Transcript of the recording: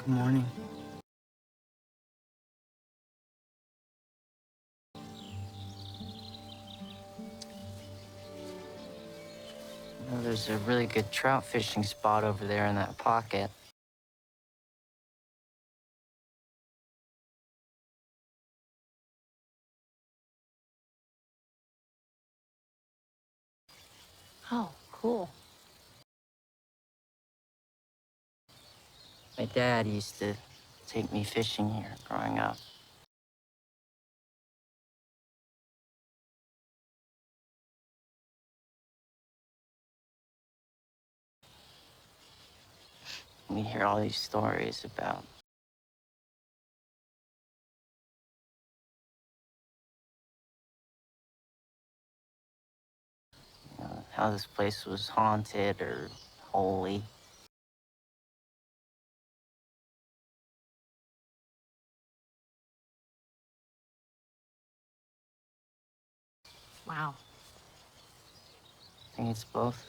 Good morning. There's a really good trout fishing spot over there in that pocket. Oh, cool. My dad used to take me fishing here growing up. We hear all these stories about how this place was haunted or holy. Wow. I think it's both.